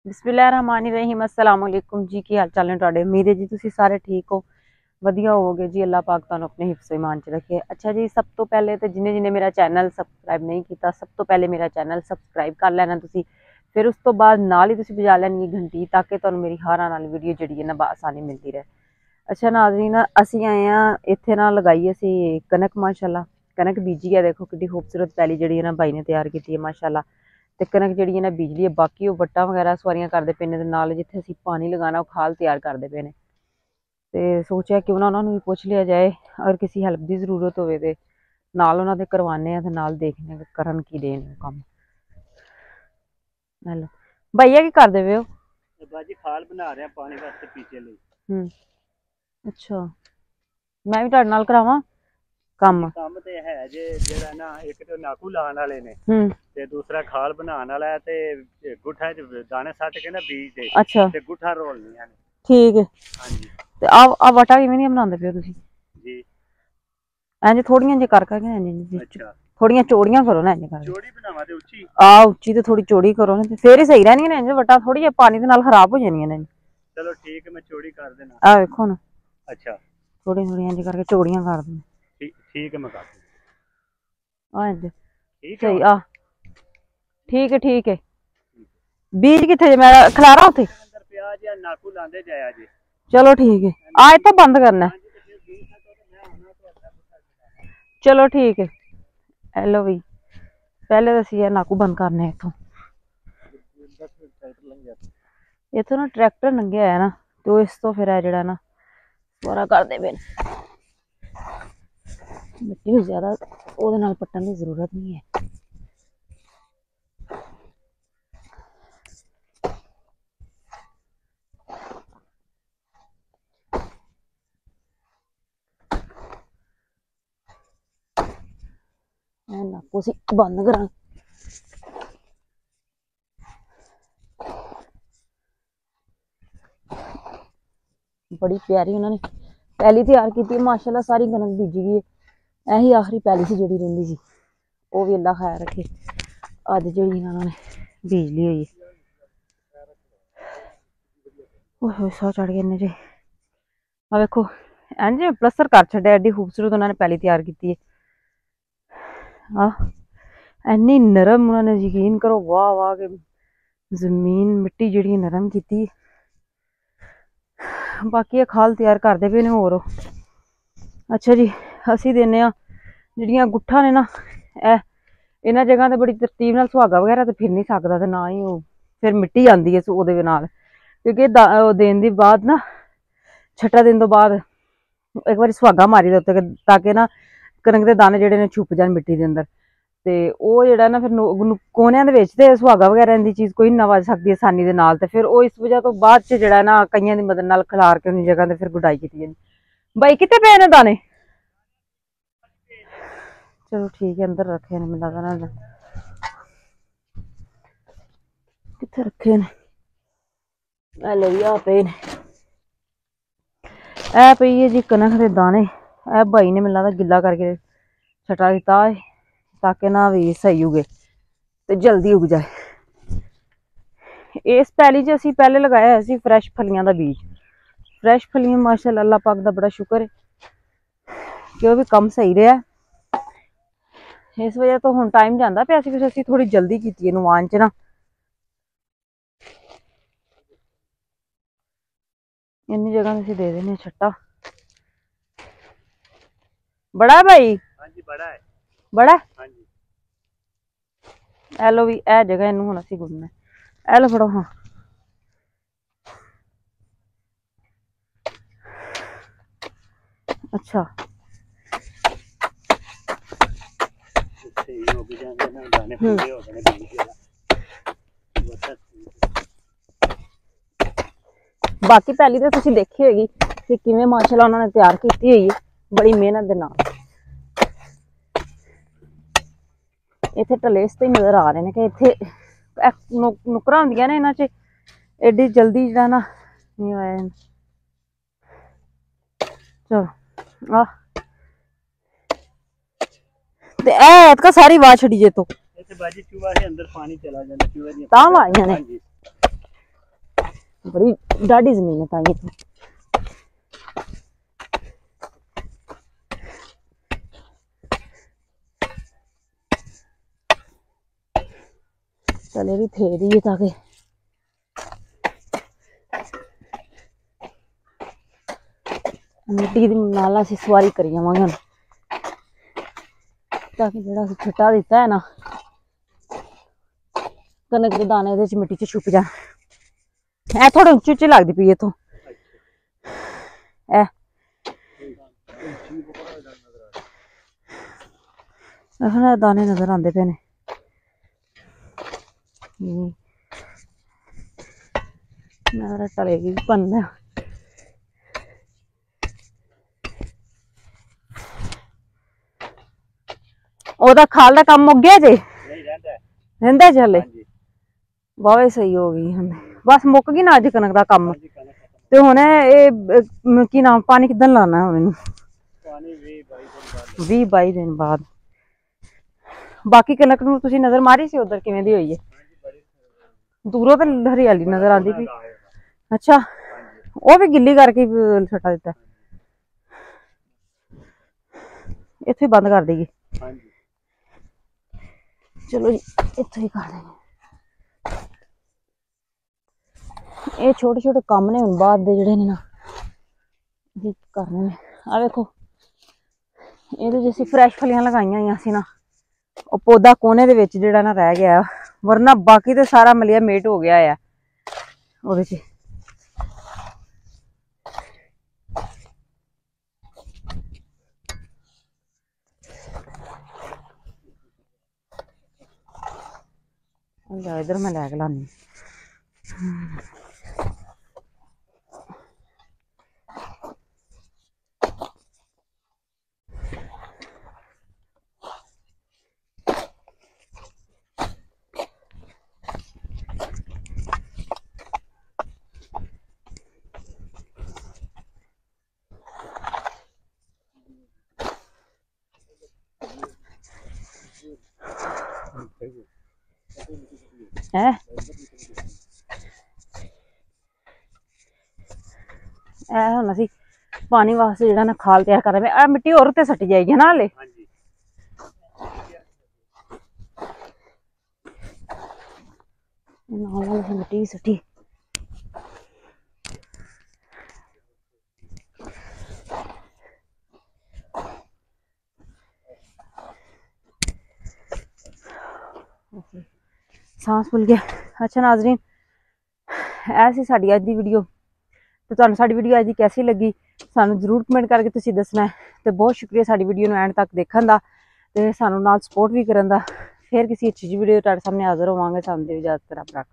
बिस्मिल्लाहिर्रहमानिर्रहीम अस्सलाम वालेकुम जी। की हाल चाल ने तुहाडे? उम्मीद है जी तुसीं सारे ठीक हो, वधिया होवोगे जी। अल्लाह पाक तुहानूं अपने हिफ्ज़ ईमान च रखे। अच्छा जी, सब तो पहले तो जिन्हें जिन्हें मेरा चैनल सबसक्राइब नहीं किया, सब तो पहले मेरा चैनल सबसक्राइब कर लैना तुसीं। फिर उस तो बाद नाल ही तुसीं बजा लैनी घंटी, ताकि तुहानूं मेरी हर आने वाली वीडियो जिहड़ी है ना बआसानी मिलती रहे। अच्छा नाज़रीन, असीं आए हां इत्थे ना लगाई असीं कनक, माशाअल्लाह कनक बीजी है। देखो कितनी खूबसूरत पैली जिहड़ी है ना बाई ने तैयार की है माशाअल्लाह। ते कनक जिहड़ी है ना बिजली है, बाकी वो वट्टां वगैरह सवारियां करदे पे ने, ते नाल जित्थे असीं पानी लगाना वो खाल तैयार करदे पे ने। ते सोचेआ क्यों ना उन्हां नूं भी पुछ लिया जाए, अगर किसी हैल्प की जरूरत होवे ते नाल उन्हां दे करवाने आ, ते नाल देखने करन की देन कम्म। हेलो भैया, की करदे पे हो? बाजी खाल बना रहे हैं पानी वास्ते पीछे ਲਈ। अच्छा, मैं भी तुहाडे नाल करावां ਕੰਮ? ਕੰਮ ਤੇ ਹੈ ਜੇ, ਜਿਹੜਾ ਨਾ ਇੱਕ ਤੇ ਨਾਕੂ ਲਾਉਣ ਵਾਲੇ ਨੇ ਤੇ ਦੂਸਰਾ ਖਾਲ ਬਣਾਉਣ ਵਾਲਾ ਹੈ, ਤੇ ਗੁੱਠਾ ਚ ਦਾਣੇ ਸੱਟ ਕੇ ਨਾ ਬੀਜ ਦੇ। ਅੱਛਾ ਤੇ ਗੁੱਠਾ ਰੋਲਣੀਆਂ ਨੇ। ਠੀਕ ਹੈ। ਹਾਂਜੀ ਤੇ ਆ ਵਟਾ ਕਿਵੇਂ ਨਹੀਂ ਬਣਾਉਂਦੇ ਪਿਓ ਤੁਸੀਂ ਜੀ? ਇੰਜ ਥੋੜੀਆਂ ਜੇ ਕਰ ਕਰਕੇ ਇੰਜ ਅੱਛਾ, ਥੋੜੀਆਂ ਚੌੜੀਆਂ ਕਰੋ ਨਾ, ਇੰਜ ਕਰਕੇ ਚੌੜੀ ਬਣਾਵਾ ਤੇ ਉੱਚੀ। ਆ ਉੱਚੀ ਤੇ ਥੋੜੀ ਚੌੜੀ ਕਰੋ ਨਾ, ਤੇ ਫੇਰ ਹੀ ਸਹੀ ਰਹਿਣੀਆਂ ਨੇ। ਇੰਜ ਵਟਾ ਥੋੜੀ ਜਿਹਾ ਪਾਣੀ ਦੇ ਨਾਲ ਖਰਾਬ ਹੋ ਜਾਣੀਆਂ ਨੇ। ਚਲੋ ਠੀਕ ਹੈ, ਮੈਂ ਚੌੜੀ ਕਰ ਦੇਣਾ। ਆ ਵੇਖੋ ਨਾ, ਅੱਛਾ ਥੋੜੀਆਂ ਥੋੜੀਆਂ ਇੰਜ ਕਰਕੇ ਚੌੜੀਆਂ ਕਰ ਦਿੰਦੇ। ਠੀਕ ਹੈ, ਮੈਂ ਕਰ ਦੂੰ ਆ ਇੰਜ ਠੀਕ ਹੈ। ਸਹੀ ਆ, ਠੀਕ ਹੈ ਠੀਕ ਹੈ। बीज किथे जे? मैं खिलारा उथे अंदर प्याज या नाकू लांदे जाया जी। चलो ठीक है, आज तो बंद करना। चलो ठीक है, हेलो भी पहले दसी है नाकू बंद करने। इथों ना ट्रैक्टर लंघिया है ना, तो इस तो फिर है ना सारा करते पे। मिट्टी ज्यादा ओहदे नाल पट्टन की जरूरत नहीं है। नाकू सी बंद करा। बड़ी प्यारी उन्होंने पैली तैयार की माशाल्लाह। सारी कनक बीजी गई है, यही आखिरी पैली सी जिहड़ी रहिंदी सी, वो भी अल्लाह खैर रखे। अज जिहड़ी इन्होंने बीज ली हुई है, ओह सौ चढ़ गए इन्ने जे। आ वेखो इंज प्लस्तर कर छड्डिया, एड्डी खूबसूरत उन्होंने पैली तैयार की है। इन्नी नरम उन्होंने, यकीन करो वाह वाह के जमीन मिट्टी जिहड़ी नरम की। बाकी खाल तैयार करते पे ने होर। अच्छा जी, असी देने जिहड़ियां गुट्ठा ने ना, इन्हां जगह ते बड़ी तरतीब नाल सुहागा वगैरह तो फिर नहीं सकदा, ते ना ही वो फिर मिट्टी आंदी है ओहदे नाल, क्योंकि देन दी बाद ना 6 दिन तो बाद एक बार सुहागा मारी दे उत्ते, ताकि ना कनक के दाने जिहड़े ने छुप जान मिट्टी दे अंदर। ते ओह जेहड़ा ना फिर कोनियां दे विच ते सुहागा वगैरह दी चीज़ कोई ना वज सकदी आसानी दे नाल। ते फिर ओह इस वजह तो बाद च जेहड़ा ना कईयां दी मदद नाल खलार के उन्नी जगह ते फिर गुडाई कीती जांदी। बाई कित्थे पे ने दाने? चलो ठीक है, अंदर रखे ने, मिला ना कित्थे रखे ने। हेलो जी, आ पे ने, ए पई है जी कनक के दाने। ए भाई ने मिला गिला करके छटा दिता है, ताकि ना भी सही उगे तो जल्दी उग जाए। इस पैली च असीं पहले लगाया सी फ्रैश फलियां दा बीज। फ्रैश फलियां माशाअल्लाह अल्लाह पाक दा बड़ा शुक्र है कि वह भी कम सही रहा। इस वजह तो हुण टाइम जांदा पिया सी, फिर असीं थोड़ी जल्दी कीती इहनूं आन च ना। इन्नी जगह असीं दे देने छट्टा। बड़ा है भाई? हाँ जी बड़ा है। बड़ा है? हाँ जी। ए लो भी ए जगह इनू हुण असीं गुड्डना है। ए लो फड़ो। हाँ अच्छा, बाकी पैली तो तुसीं देखी होगी कि किवें माशाअल्लाह उन्होंने तैयार की हुई है, बड़ी मेहनत दे नाल। इत्थे टले इस ते नजर आ रहे हैं कि इत्थे नुकरां होंदियां ने, इन्हां च एड्डी जल्दी जेहड़ा ना नहीं होया। चलो ते ऐतका सारी आवाज छड़ी जे तो बाजी चूहा है अंदर, पानी चला जाता, चूहे दी तां आवाज़ां ने। बड़ी डाढ़ी जमीन है ताई इत्थै। चले भी फेर ही ताकि मिट्टी दी नाल असीं सवारी करी जावांगे हुण, ताकि जेह्ड़ा छिट्टा दित्ता है ना कनक दे दाने इहदे च मिट्टी च छुप जान। ऐ थोड़ा उच्ची उच्ची लगदी पई इत्थों ऐ दाने नजर आंदे पे ने। मेरा टलेगी भी बनना ओदा खाल दा कम मुक गया जे रहिंदा जे हले वावे सही हो गई हमें बस मुक गई ना अज कनक दा कम ते हुण की नाम पानी किदन लाना है हुण 20-22 दिन बाद। बाकी कनक नूं तुसीं नजर मारी सी उधर किवें दी होई है? दूरों तो हरियाली नजर आती पई। अच्छा वो भी गिल्ली करके छटा दिता, इत्थे बंद कर देगी। चलो जी इत्थे ही कर देंगे। ये छोटे छोटे कम ने हुण बाद दे जेहड़े ने ना करने ने। आ देखो ਇਹਦੇ ਜਿ ਅਸੀਂ फ्रैश फलियां लगाइया हुई सी ना ਉਹ पौधा कोने ਦੇ ਵਿੱਚ ਜਿਹੜਾ ना रह गया वरना बाकी तो सारा मलिया मेट हो गया है ਉਹਦੇ ਚ। इधर मैं लैके लानी है। हुण असीं पानी वास्ते जिहड़ा ना खाल तैयार कर रहे हैं। मिट्टी होर ते सट्टी जाएगी ना हाले मिट्टी भी सट्टी। सांस फुल गया। अच्छा नाजरीन ऐसी साड़ी अज दी वीडियो तो तुहानू साडी वीडियो अज दी कैसी लगी सानू जरूर कमेंट करके तुसीं दसना है। तो बहुत शुक्रिया साडी वीडियो नूं एंड तक देखण दा ते सानू नाल सपोर्ट भी करन दा। फिर किसी अच्छी जी वीडियो तुहाडे सामने हाज़र होवांगे। सानू दी इजाजत रब रख।